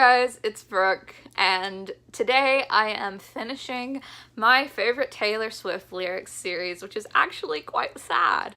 guys, it's Brooke, and today I am finishing my favorite Taylor Swift lyrics series, which is actually quite sad.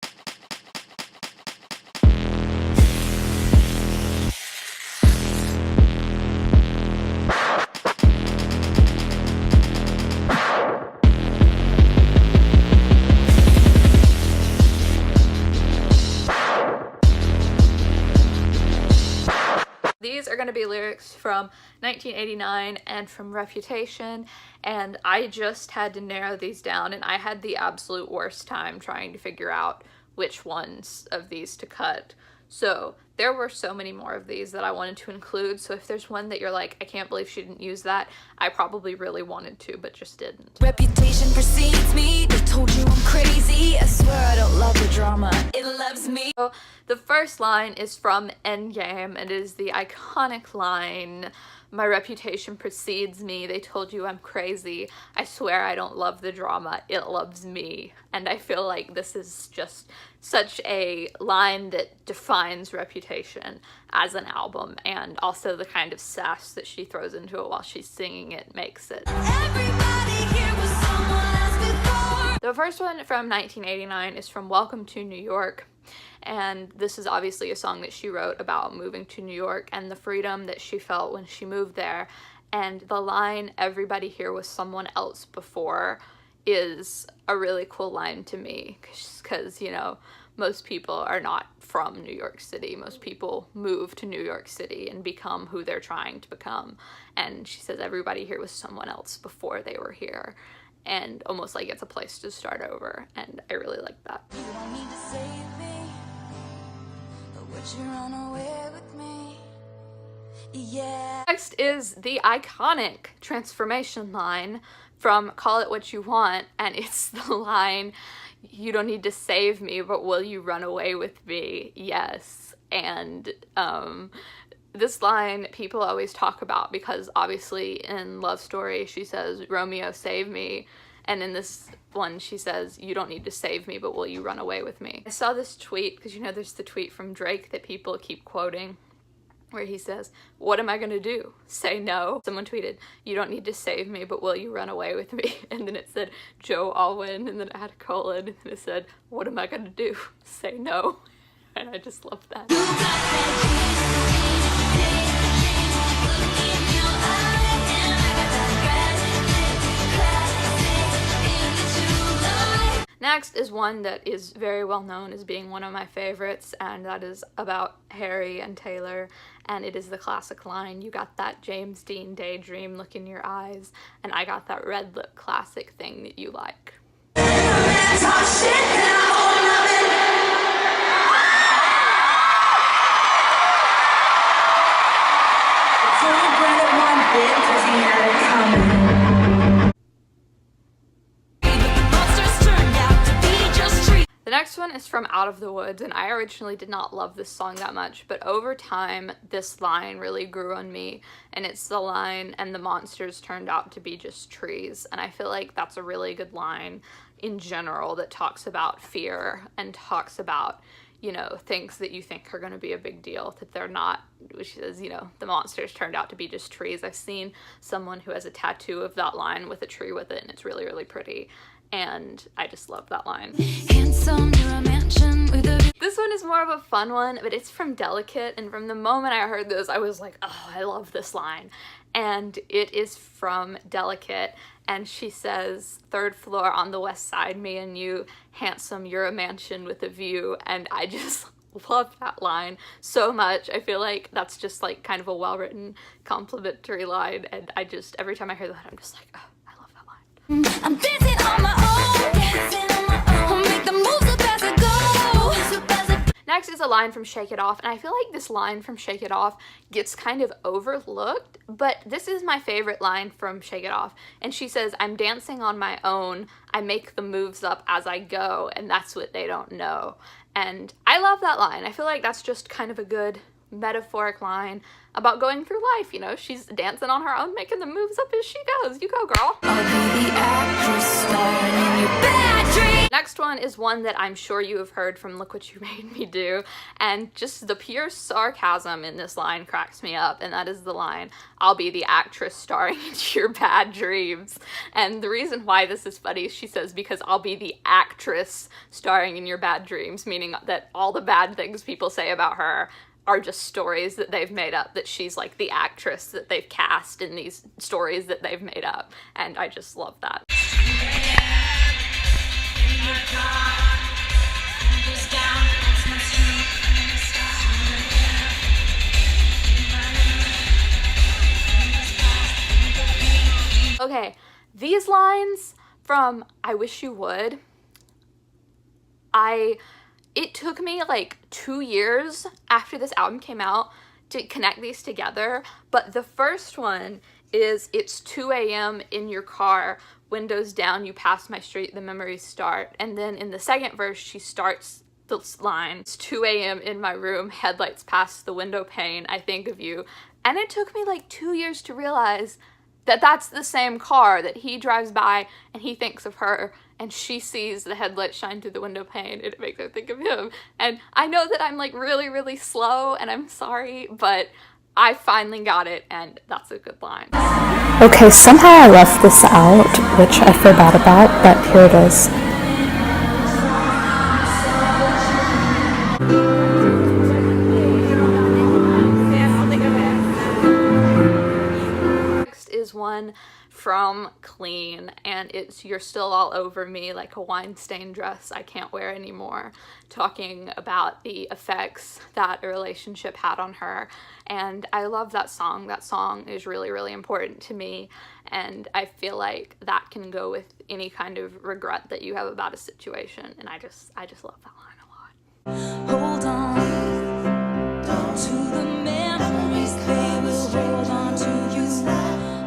These are going to be lyrics from 1989 and from Reputation, and I just had to narrow these down, and I had the absolute worst time trying to figure out which ones of these to cut. So there were so many more of these that I wanted to include, so if there's one that you're like, I can't believe she didn't use that, I probably really wanted to, but just didn't. Reputation precedes me, they told you I'm crazy, I swear I don't love the drama, it loves me. So the first line is from Endgame, and it is the iconic line, "My reputation precedes me, they told you I'm crazy, I swear I don't love the drama, it loves me." And I feel like this is just such a line that defines Reputation as an album, and also the kind of sass that she throws into it while she's singing it makes it. Everybody here was someone else before. The first one from 1989 is from Welcome to New York, and this is obviously a song that she wrote about moving to New York and the freedom that she felt when she moved there. And the line, "Everybody here was someone else before," is a really cool line to me, because, you know, most people are not from New York City. Most people move to New York City and become who they're trying to become. And she says everybody here was someone else before they were here, and almost like it's a place to start over, and I really like that. You don't need to save me, but would you run away with me? Yeah. Next is the iconic transformation line from Call It What You Want, and it's the line, "You don't need to save me, but will you run away with me?" Yes. And this line people always talk about, because obviously in Love Story she says, "Romeo, save me," and in this one she says, "You don't need to save me, but will you run away with me?" I saw this tweet, because you know there's the tweet from Drake that people keep quoting, where he says, "What am I gonna do? Say no?" Someone tweeted, "You don't need to save me, but will you run away with me?" And then it said, "Joe, I'll win," and then it had a colon, and then it said, "What am I gonna do? Say no?" And I just love that. Next is one that is very well known as being one of my favorites, and that is about Harry and Taylor, and it is the classic line, "You got that James Dean daydream look in your eyes, and I got that red lip classic thing that you like." The next one is from Out of the Woods, and I originally did not love this song that much, but over time this line really grew on me, and it's the line, "And the monsters turned out to be just trees," and I feel like that's a really good line in general that talks about fear and talks about, you know, things that you think are going to be a big deal, that they're not, which is, you know, the monsters turned out to be just trees. I've seen someone who has a tattoo of that line with a tree with it, and it's really, really pretty. And I just love that line. Handsome, you're a mansion with a... This one is more of a fun one, but it's from Delicate, and from the moment I heard this, I was like, oh, I love this line. And it is from Delicate, and she says, "Third floor on the west side, me and you, handsome, you're a mansion with a view," and I just love that line so much. I feel like that's just like kind of a well-written complimentary line, and I just, every time I hear that, I'm just like, oh, I love that line. I'm dancing on my own, dancing on my own, make the moves up as I go. Next is a line from Shake It Off, and I feel like this line from Shake It Off gets kind of overlooked, but this is my favorite line from Shake It Off, and she says, "I'm dancing on my own, I make the moves up as I go, and that's what they don't know." And I love that line. I feel like that's just kind of a good metaphoric line about going through life. You know, she's dancing on her own, making the moves up as she goes. You go, girl. I'll be the actress starring in your bad dream. Next one is one that I'm sure you have heard from Look What You Made Me Do, and just the pure sarcasm in this line cracks me up, and that is the line, I'll be the actress starring in your bad dreams. And the reason why this is funny is she says, because I'll be the actress starring in your bad dreams, meaning that all the bad things people say about her are just stories that they've made up, that she's like the actress that they've cast in these stories that they've made up. And I just love that. Okay, these lines from I Wish You Would, it took me like 2 years after this album came out to connect these together, but the first one is it's 2 a.m. in your car, windows down, you pass my street, the memories start. And then in the second verse, she starts the line, it's 2 a.m. in my room, headlights past the window pane, I think of you. And it took me like 2 years to realize that that's the same car that he drives by and he thinks of her, and she sees the headlights shine through the window pane and it makes her think of him. And I know that I'm like really, really slow and I'm sorry, but I finally got it, and that's a good line. Okay, somehow I left this out, which I feel bad about, but here it is. Next is one from Clean, and it's You're Still All Over Me Like a Wine-Stained Dress I Can't Wear Anymore, talking about the effects that a relationship had on her. And I love that song. That song is really, really important to me, and I feel like that can go with any kind of regret that you have about a situation, and I just love that line a lot. Hold on to the memories, they will hold on to you.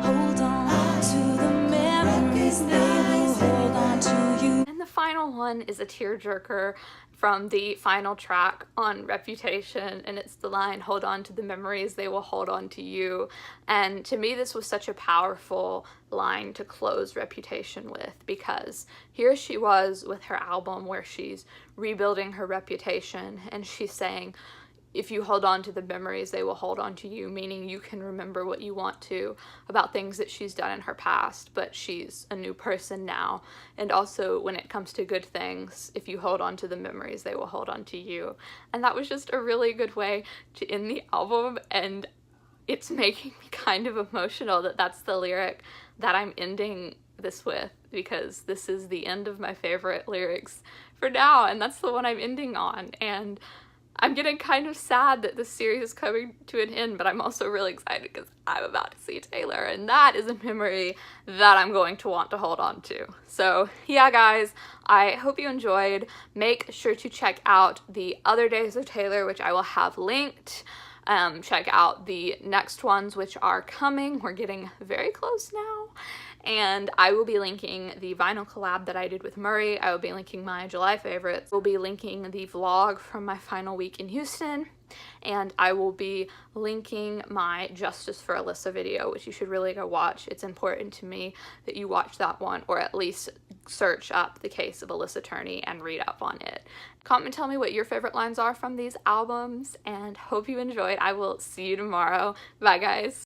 Hold on to the memories, they will hold on to you. And the final one is a tearjerker from the final track on Reputation, and it's the line, hold on to the memories, they will hold on to you. And to me, this was such a powerful line to close Reputation with, because here she was with her album where she's rebuilding her reputation, and she's saying, if you hold on to the memories, they will hold on to you, meaning you can remember what you want to about things that she's done in her past, but she's a new person now. And also, when it comes to good things, if you hold on to the memories, they will hold on to you. And that was just a really good way to end the album, and it's making me kind of emotional that that's the lyric that I'm ending this with, because this is the end of my favorite lyrics for now, and that's the one I'm ending on. And I'm getting kind of sad that this series is coming to an end, but I'm also really excited because I'm about to see Taylor, and that is a memory that I'm going to want to hold on to. So yeah, guys, I hope you enjoyed. Make sure to check out the other days of Taylor, which I will have linked. Check out the next ones, which are coming. We're getting very close now. And I will be linking the vinyl collab that I did with Murray. I will be linking my July favorites. We'll be linking the vlog from my final week in Houston. And I will be linking my Justice for Alyssa video, which you should really go watch. It's important to me that you watch that one, or at least search up the case of Alyssa Turney and read up on it. Comment and tell me what your favorite lines are from these albums, and hope you enjoyed. I will see you tomorrow. Bye, guys.